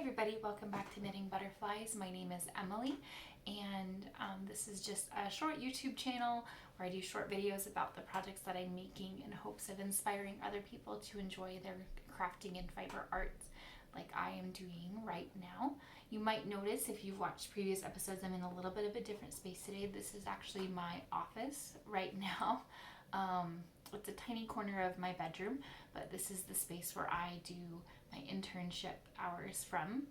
everybody, welcome back to Knitting Butterflies. My name is Emily, and this is just a short YouTube channel where I do short videos about the projects that I'm making in hopes of inspiring other people to enjoy their crafting and fiber arts like I am doing right now. You might notice if you've watched previous episodes, I'm in a little bit of a different space today. This is actually my office right now. It's a tiny corner of my bedroom, but this is the space where I do my internship hours from.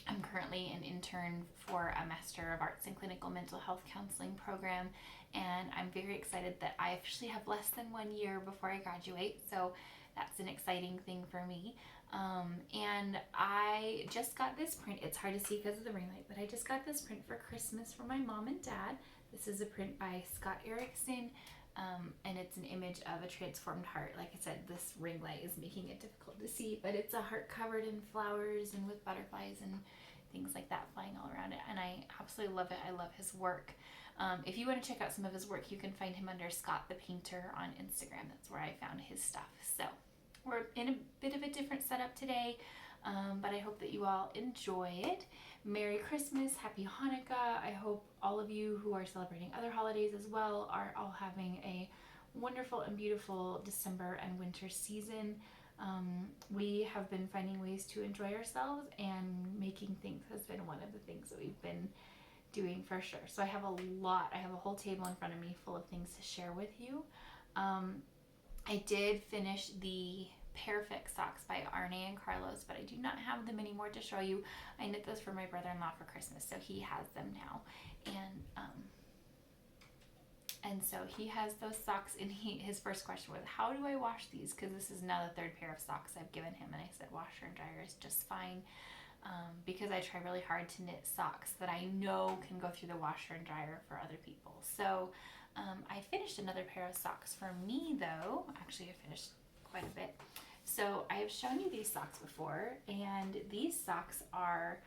I'm currently an intern for a Master of Arts in Clinical Mental Health Counseling program, and I'm very excited that I officially have less than 1 year before I graduate, so that's an exciting thing for me. And I just got this print. It's hard to see because of the ring light, but I just got this print for Christmas for my mom and dad. This is a print by Scott Erickson. And it's an image of a transformed heart. Like I said, this ring light is making it difficult to see, but it's a heart covered in flowers and with butterflies and things like that flying all around it. And I absolutely love it. I love his work. If you want to check out some of his work, you can find him under Scott the Painter on Instagram. That's where I found his stuff. So we're in a bit of a different setup today, but I hope that you all enjoy it. Merry Christmas, Happy Hanukkah. I hope all of you who are celebrating other holidays as well are all having a wonderful and beautiful December and winter season. We have been finding ways to enjoy ourselves, and making things has been one of the things that we've been doing for sure. So I have a whole table in front of me full of things to share with you. I did finish the Perfect socks by Arne and Carlos, but I do not have them anymore to show you. I knit those for my brother-in-law for Christmas, so he has them now, and so he has those socks, and his first question was, how do I wash these, because this is now the third pair of socks I've given him, and I said washer and dryer is just fine, because I try really hard to knit socks that I know can go through the washer and dryer for other people. So I finished another pair of socks for me though. Actually, I finished quite a bit. So I have shown you these socks before, and these socks are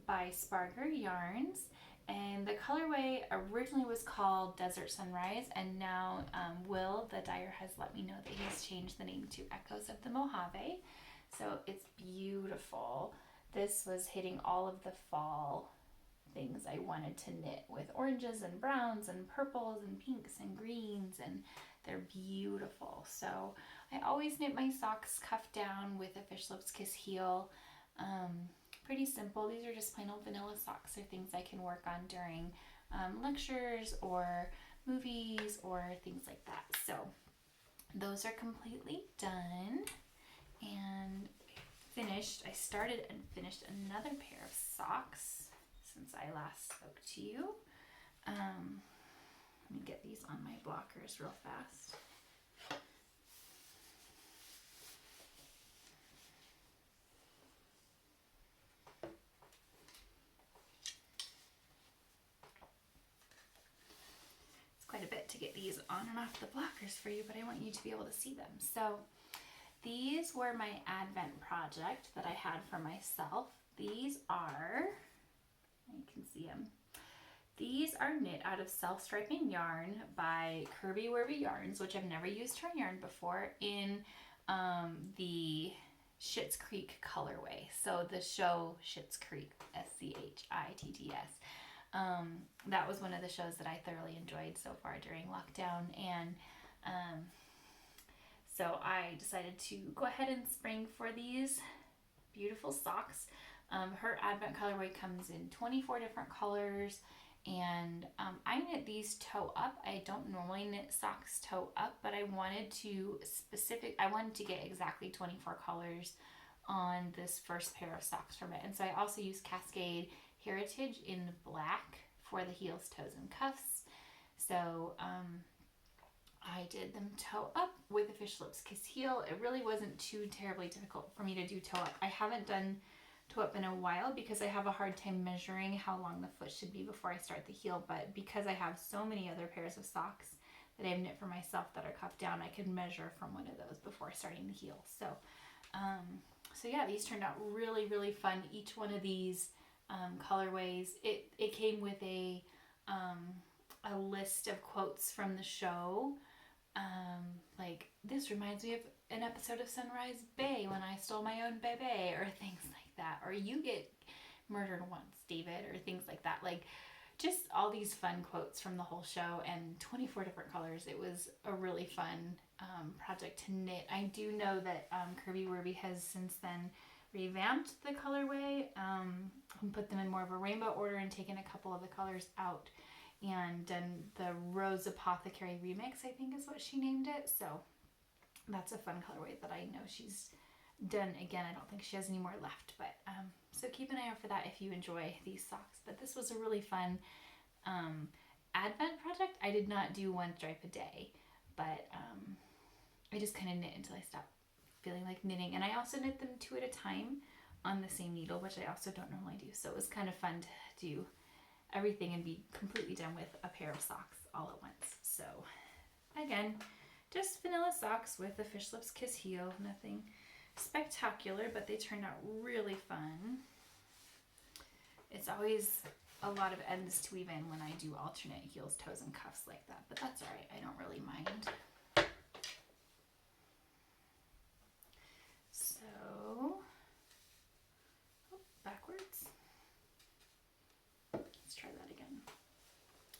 by Sparger Yarns, and the colorway originally was called Desert Sunrise, and now Will, the dyer, has let me know that he's changed the name to Echoes of the Mojave. So it's beautiful. This was hitting all of the fall things I wanted to knit, with oranges and browns and purples and pinks and greens, and they're beautiful. So I always knit my socks cuffed down with a Fish Lips Kiss heel. Pretty simple. These are just plain old vanilla socks. They're things I can work on during lectures or movies or things like that. So those are completely done and finished. I started and finished another pair of socks since I last spoke to you. Let me get these on my blockers real fast. It's quite a bit to get these on and off the blockers for you, but I want you to be able to see them. So these were my Advent project that I had for myself. These are, you can see them. These are knit out of Self-Striping Yarn by Curvy Wurvy Yarns, which I've never used her yarn before, in the Schitt's Creek colorway. So the show Schitt's Creek, SCHITTS. That was one of the shows that I thoroughly enjoyed so far during lockdown, and so I decided to go ahead and spring for these beautiful socks. Her Advent colorway comes in 24 different colors, and I knit these toe up. I don't normally knit socks toe up, but I wanted to get exactly 24 colors on this first pair of socks from it. And so I also used Cascade Heritage in black for the heels, toes, and cuffs. So I did them toe up with a Fish Lips Kiss heel. It really wasn't too terribly difficult for me to do toe up. I haven't done toe up in a while because I have a hard time measuring how long the foot should be before I start the heel, but because I have so many other pairs of socks that I've knit for myself that are cuffed down, I can measure from one of those before starting the heel. So so yeah, these turned out really, really fun. Each one of these colorways, it came with a list of quotes from the show, like, this reminds me of an episode of Sunrise Bay when I stole my own bebe, or things like that. Or you get murdered once, David, or things like that. Like, just all these fun quotes from the whole show, and 24 different colors. It was a really fun project to knit. I do know that Kirby Werby has since then revamped the colorway and put them in more of a rainbow order and taken a couple of the colors out and done the Rose Apothecary Remix, I think is what she named it. So that's a fun colorway that I know she's done again. I don't think she has any more left, but so keep an eye out for that if you enjoy these socks. But this was a really fun Advent project. I did not do one stripe a day, but I just kind of knit until I stopped feeling like knitting. And I also knit them 2 at a time on the same needle, which I also don't normally do. So it was kind of fun to do everything and be completely done with a pair of socks all at once. So again, just vanilla socks with the Fish Lips Kiss heel. Nothing spectacular, but they turned out really fun. It's always a lot of ends to weave in when I do alternate heels, toes, and cuffs like that, but that's all right. I don't really mind. So, backwards. Let's try that again.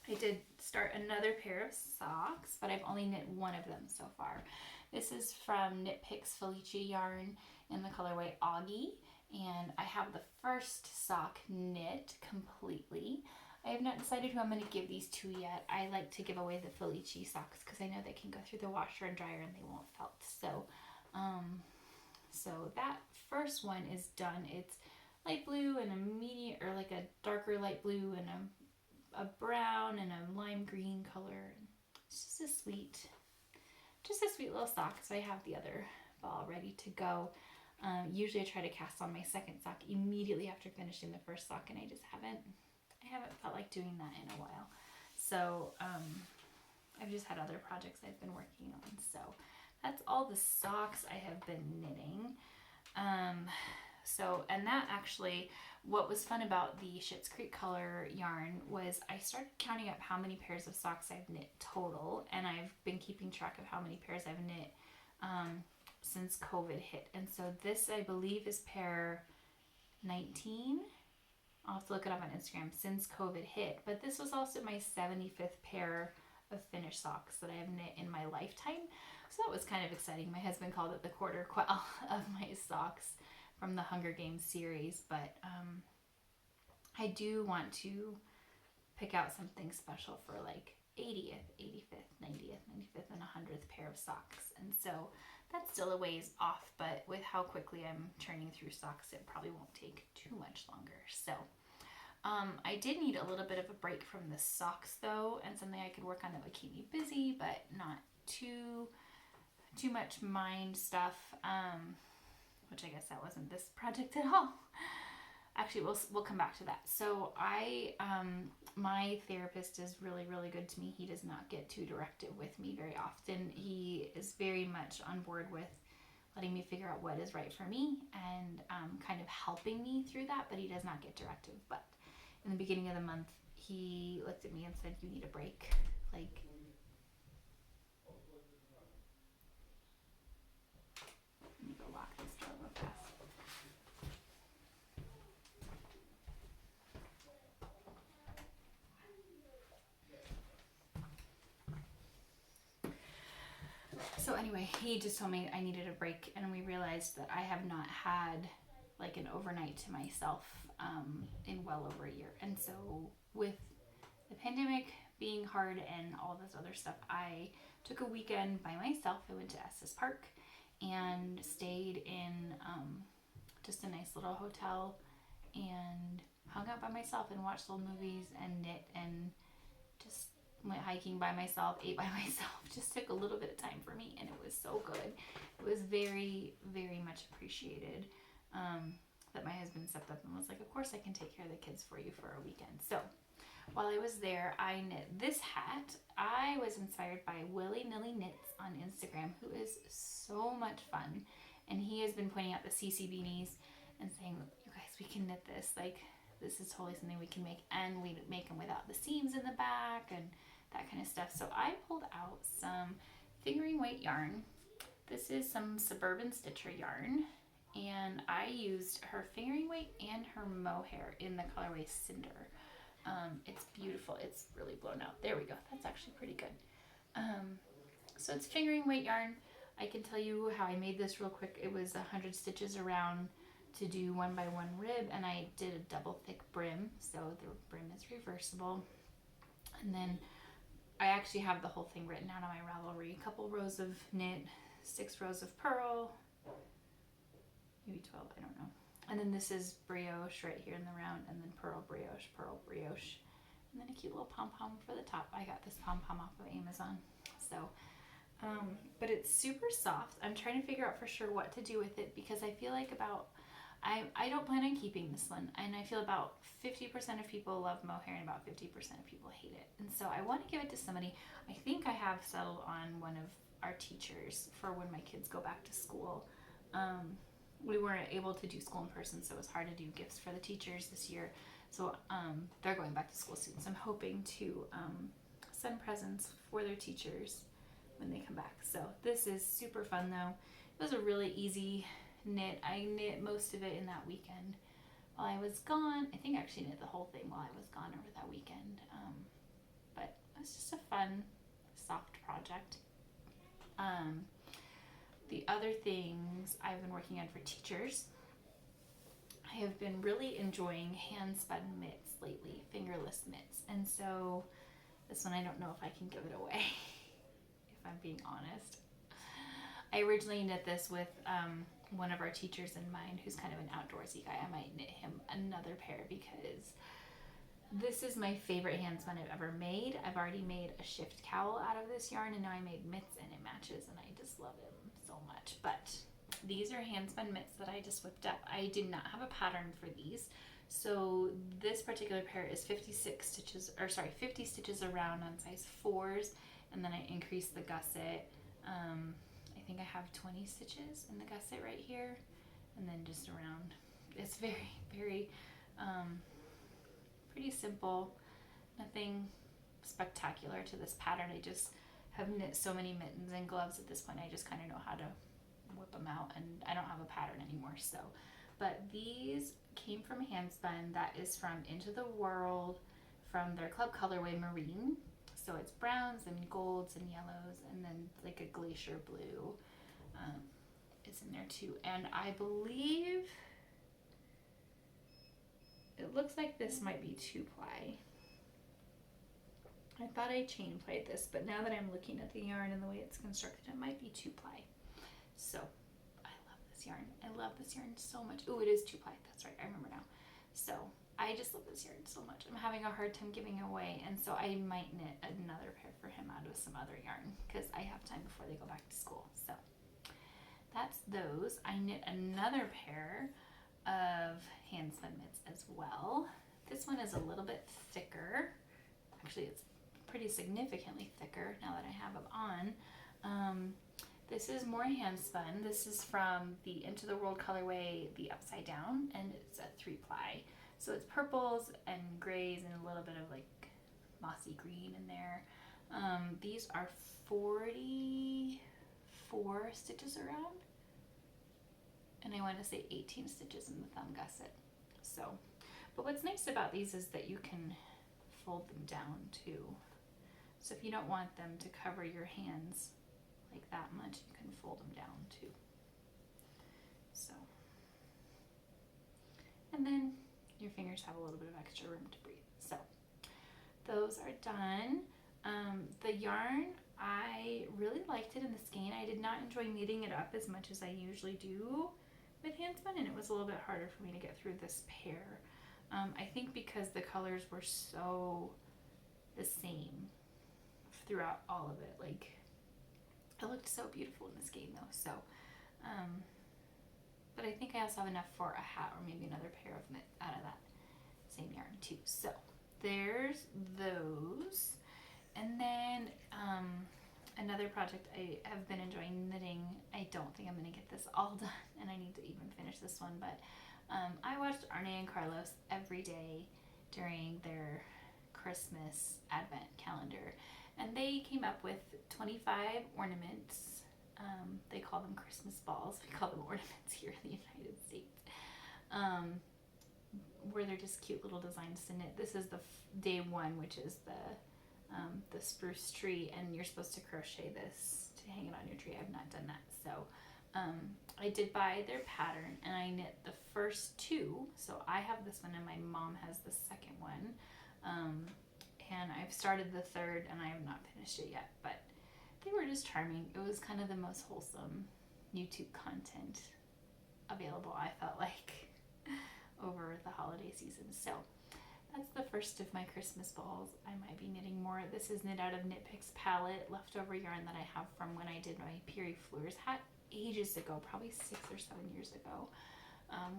I did start another pair of socks, but I've only knit one of them so far. This is from Knit Picks Felicia yarn in the colorway Augie, and I have the first sock knit completely. I have not decided who I'm going to give these to yet. I like to give away the Felicia socks because I know they can go through the washer and dryer and they won't felt. So that first one is done. It's light blue and a medium, or like a darker light blue and a brown and a lime green color. It's just a sweet little sock. So I have the other ball ready to go. Usually I try to cast on my second sock immediately after finishing the first sock, and I haven't felt like doing that in a while. So I've just had other projects I've been working on. So that's all the socks I have been knitting. And that actually, what was fun about the Schitt's Creek color yarn was I started counting up how many pairs of socks I've knit total, and I've been keeping track of how many pairs I've knit since COVID hit. And so this, I believe, is pair 19. I'll have to look it up on Instagram, since COVID hit. But this was also my 75th pair of finished socks that I have knit in my lifetime. So that was kind of exciting. My husband called it the quarter quell of my socks from the Hunger Games series. But I do want to pick out something special for like 80th, 85th, 90th, 95th, and 100th pair of socks. And so that's still a ways off, but with how quickly I'm churning through socks, it probably won't take too much longer. So I did need a little bit of a break from the socks though, and something I could work on that would keep me busy, but not too much mind stuff, which I guess that wasn't this project at all. Actually, we'll come back to that. So my therapist is really, really good to me. He does not get too directive with me very often. He is very much on board with letting me figure out what is right for me and kind of helping me through that, but he does not get directive. But in the beginning of the month, he looked at me and said, "You need a break." Like, let me go lock this door real fast. So anyway, he just told me I needed a break, and we realized that I have not had like an overnight to myself in well over a year. And so with the pandemic being hard and all this other stuff, I took a weekend by myself. I went to Estes Park and stayed in just a nice little hotel and hung out by myself and watched little movies and knit and just went hiking by myself, ate by myself. Just took a little bit of time for me, and it was so good. It was very, very much appreciated that my husband stepped up and was like, "Of course I can take care of the kids for you for a weekend." So while I was there, I knit this hat. I was inspired by Willy Nilly Knits on Instagram, who is so much fun, and he has been pointing out the CC beanies and saying, "You guys, we can knit this. Like, this is totally something we can make, and we make them without the seams in the back and that kind of stuff." So I pulled out some fingering weight yarn This is some Suburban Stitcher yarn, and I used her fingering weight and her mohair in the colorway Cinder. It's beautiful. It's really blown out. There we go. That's actually pretty good. So it's fingering weight yarn. I can tell you how I made this real quick. It was 100 stitches around to do 1 by 1 rib, and I did a double thick brim, so the brim is reversible. And then I actually have the whole thing written out on my Ravelry. A couple rows of knit, 6 rows of purl, maybe 12, I don't know. And then this is brioche right here in the round, and then purl brioche, and then a cute little pom-pom for the top. I got this pom-pom off of Amazon. So, but it's super soft. I'm trying to figure out for sure what to do with it, because I feel like I don't plan on keeping this one, and I feel about 50% of people love mohair and about 50% of people hate it. And so I want to give it to somebody. I think I have settled on one of our teachers for when my kids go back to school. We weren't able to do school in person, so it was hard to do gifts for the teachers this year. So they're going back to school soon, so I'm hoping to send presents for their teachers when they come back. So this is super fun though. It was a really easy knit. I knit most of it in that weekend while I was gone. I think I actually knit the whole thing while I was gone over that weekend. But it was just a fun, soft project. The other things I've been working on for teachers, I have been really enjoying hand spun mitts lately, fingerless mitts. And so this one, I don't know if I can give it away, if I'm being honest. I originally knit this with one of our teachers in mind who's kind of an outdoorsy guy. I might knit him another pair because this is my favorite hand spun I've ever made. I've already made a shift cowl out of this yarn, and now I made mitts and it matches, and I just love him so much. But these are hand spun mitts that I just whipped up. I did not have a pattern for these, so this particular pair is 50 stitches around on size 4s, and then I increased the gusset. I think I have 20 stitches in the gusset right here, and then just around. It's very, very pretty simple, nothing spectacular to this pattern. I just have knit so many mittens and gloves at this point. I just kind of know how to whip them out, and I don't have a pattern anymore. So, but these came from Handspun. That is from Into the World, from their club colorway Marine. So it's browns and golds and yellows, and then like a glacier blue is in there too. And I believe it looks like this might be 2-ply. I thought I chain played this, but now that I'm looking at the yarn and the way it's constructed, it might be 2-ply. So I love this yarn. I love this yarn so much. Oh, it is 2-ply. That's right. I remember now. So I just love this yarn so much. I'm having a hard time giving away, and so I might knit another pair for him out of some other yarn because I have time before they go back to school. So that's those. I knit another pair of hand spun mitts as well. This one is a little bit thicker. Actually, it's pretty significantly thicker now that I have them on. This is more hand spun. This is from the Into the World colorway, the Upside Down, and it's a 3-ply. So it's purples and grays and a little bit of like mossy green in there. These are 44 stitches around, and I want to say 18 stitches in the thumb gusset. So, but what's nice about these is that you can fold them down too. So if you don't want them to cover your hands like that much, you can fold them down too. So, and then your fingers have a little bit of extra room to breathe. So those are done. The yarn, I really liked it in the skein. I did not enjoy knitting it up as much as I usually do with Handspun, and it was a little bit harder for me to get through this pair. I think because the colors were so the same throughout all of it. Like, it looked so beautiful in the skein though. So, but I think I also have enough for a hat or maybe another pair of mitts out of that same yarn too. So there's those. And then another project I have been enjoying knitting. I don't think I'm going to get this all done, and I need to even finish this one, but I watched Arne and Carlos every day during their Christmas Advent calendar, and they came up with 25 ornaments They call them Christmas balls. We call them ornaments here in the United States. Where they're just cute little designs to knit. This is the day one, which is the spruce tree, and you're supposed to crochet this to hang it on your tree. I've not done that, so I did buy their pattern, and I knit the first two. So I have this one, and my mom has the second one, and I've started the third, and I have not finished it yet, but they were just charming. It was kind of the most wholesome YouTube content available, I felt like, over the holiday season. So that's the first of my Christmas balls. I might be knitting more. This is knit out of Knit Picks palette, leftover yarn that I have from when I did my Piri Fleurs hat ages ago, probably 6 or 7 years ago,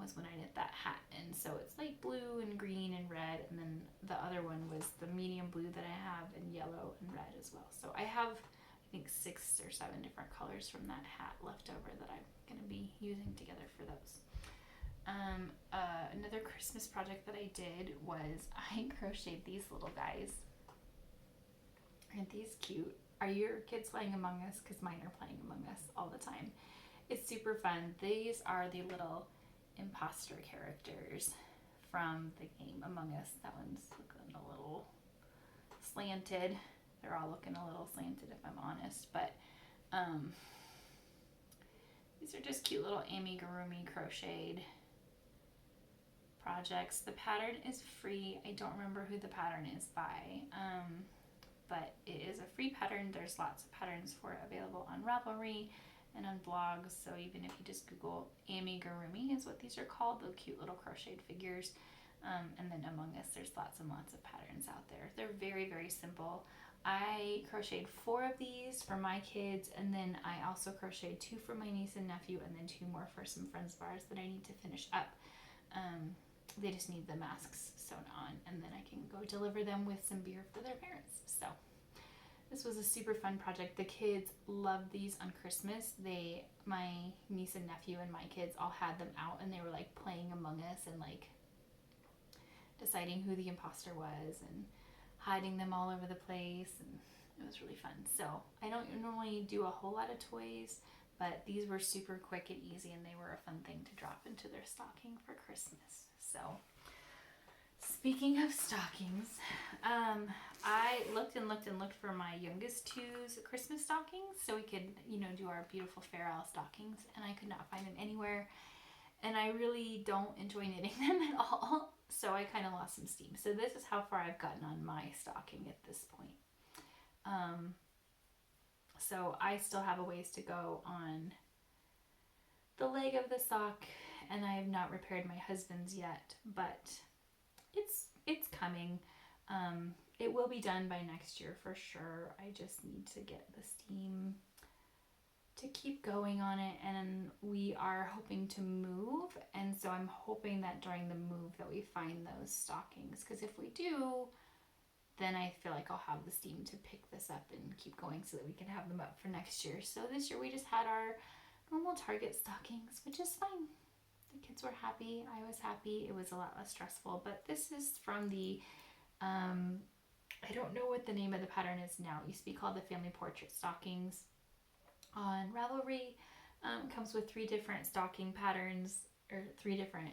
was when I knit that hat. And so it's like blue and green and red, and then the other one was the medium blue that I have, and yellow and red as well. So I have, I think, 6 or 7 different colors from that hat left over that I'm going to be using together for those. Another Christmas project that I did was I crocheted these little guys. Aren't these cute? Are your kids playing Among Us? Because mine are playing Among Us all the time. It's super fun. These are the little imposter characters from the game Among Us. That one's looking a little slanted. They're all looking a little slanted, if I'm honest, but these are just cute little amigurumi crocheted projects. The pattern is free. I don't remember who the pattern is by, but it is a free pattern. There's lots of patterns for it available on Ravelry and on blogs, so even if you just Google amigurumi is what these are called, the cute little crocheted figures, and then Among Us, there's lots and lots of patterns out there. They're very, very simple. I crocheted 4 of these for my kids, and then I also crocheted 2 for my niece and nephew, and then 2 more for some friends of ours that I need to finish up. They just need the masks sewn on, and then I can go deliver them with some beer for their parents. So this was a super fun project. The kids loved these on Christmas. My niece and nephew and my kids all had them out, and they were like playing Among Us and like deciding who the imposter was and hiding them all over the place, and it was really fun. So I don't normally do a whole lot of toys, but these were super quick and easy, and they were a fun thing to drop into their stocking for Christmas. So speaking of stockings, I looked and looked and looked for my youngest two's Christmas stockings so we could, do our beautiful Fair Isle stockings, and I could not find them anywhere. And I really don't enjoy knitting them at all, so I kind of lost some steam. So this is how far I've gotten on my stocking at this point. So I still have a ways to go on the leg of the sock, and I have not repaired my husband's yet, but it's coming. It will be done by next year for sure. I just need to get the steam to keep going on it, and we are hoping to move, and so I'm hoping that during the move that we find those stockings, because if we do, then I feel like I'll have the steam to pick this up and keep going so that we can have them up for next year. So this year we just had our normal Target stockings, which is fine. The kids were happy. I was happy. It was a lot less stressful. But this is from the, I don't know what the name of the pattern is now. It used to be called the Family Portrait Stockings on Ravelry. It comes with 3 different stocking patterns, or 3 different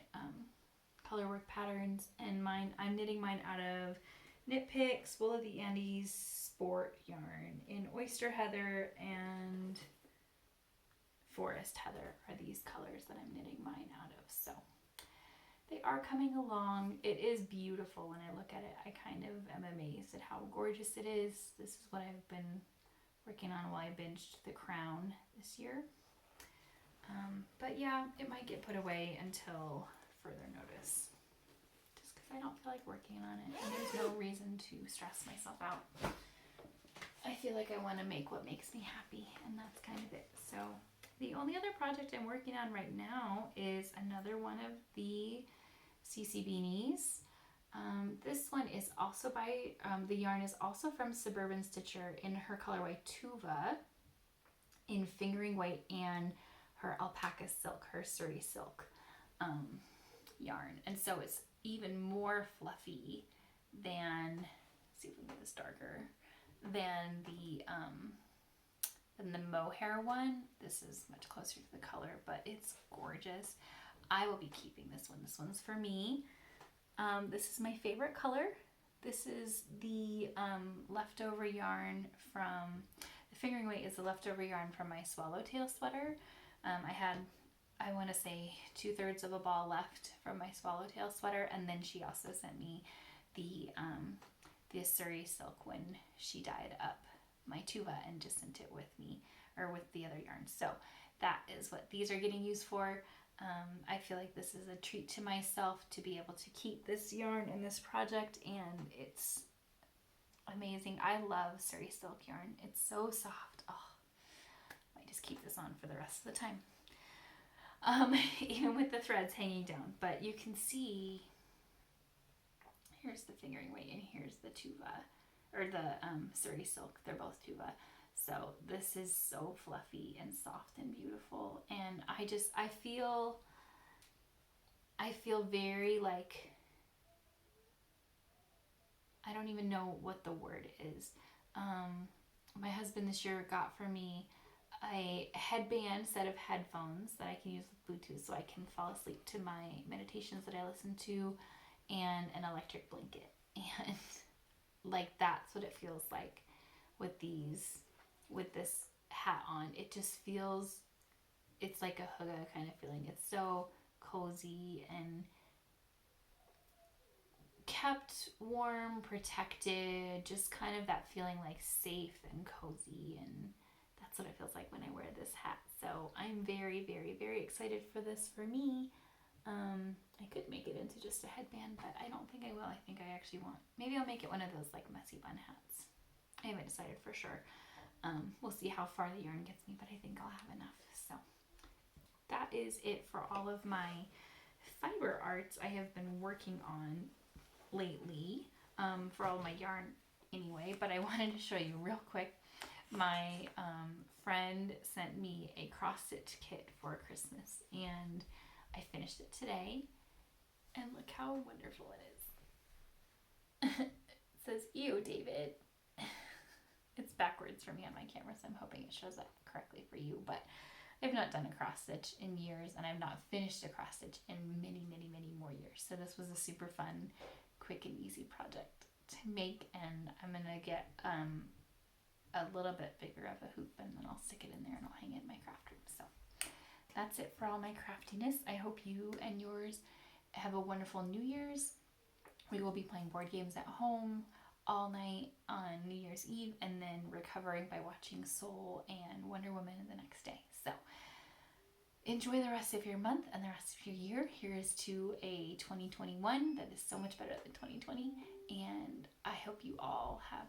color work patterns. And I'm knitting mine out of Knit Picks, Wool of the Andes Sport yarn in Oyster Heather and Forest Heather are these colors that I'm knitting mine out of. So they are coming along. It is beautiful when I look at it. I kind of am amazed at how gorgeous it is. This is what I've been working on while I binged The Crown this year. But yeah, it might get put away until further notice, just because I don't feel like working on it, and there's no reason to stress myself out. I feel like I want to make what makes me happy, and that's kind of it. So the only other project I'm working on right now is another one of the CC Beanies. This one is also by, the yarn is also from Suburban Stitcher in her colorway Tuva in Fingering White and her Alpaca Silk, her Surrey Silk yarn. And so it's even more fluffy than, let's see if we can get this darker, than than the mohair one. This is much closer to the color, but it's gorgeous. I will be keeping this one. This one's for me. This is my favorite color. This is the leftover yarn from, the fingering weight is the leftover yarn from my swallowtail sweater. I want to say 2/3 of a ball left from my swallowtail sweater, and then she also sent me the Surrey silk when she dyed up my tuba and just sent it with me, or with the other yarn. So that is what these are getting used for. I feel like this is a treat to myself to be able to keep this yarn in this project, and it's amazing. I love Surrey silk yarn. It's so soft. Oh, I might just keep this on for the rest of the time. Even with the threads hanging down, but you can see, here's the fingering weight and here's the tuba, or the Surrey silk. They're both tuba. So this is so fluffy and soft and beautiful, and I feel very like, I don't even know what the word is. My husband this year got for me a headband set of headphones that I can use with Bluetooth so I can fall asleep to my meditations that I listen to, and an electric blanket. And like, that's what it feels like with this hat on. It just feels, it's like a hugga kind of feeling. It's so cozy and kept warm, protected, just kind of that feeling like safe and cozy, and that's what it feels like when I wear this hat. So I'm very, very, very excited for this for me. I could make it into just a headband, but I don't think I will. I think I actually want, maybe I'll make it one of those like messy bun hats. I haven't decided for sure. We'll see how far the yarn gets me, but I think I'll have enough. So that is it for all of my fiber arts I have been working on lately, for all of my yarn anyway. But I wanted to show you real quick. My friend sent me a cross stitch kit for Christmas, and I finished it today, and look how wonderful it is. It says, "Ew, David." It's backwards for me on my camera, so I'm hoping it shows up correctly for you, but I've not done a cross stitch in years, and I've not finished a cross stitch in many, many, many more years. So this was a super fun, quick and easy project to make, and I'm gonna get a little bit bigger of a hoop, and then I'll stick it in there and I'll hang it in my craft room. So that's it for all my craftiness. I hope you and yours have a wonderful New Year's. We will be playing board games at home all night on New Year's Eve, and then recovering by watching Soul and Wonder Woman the next day. So enjoy the rest of your month and the rest of your year. Here's to a 2021 that is so much better than 2020, and I hope you all have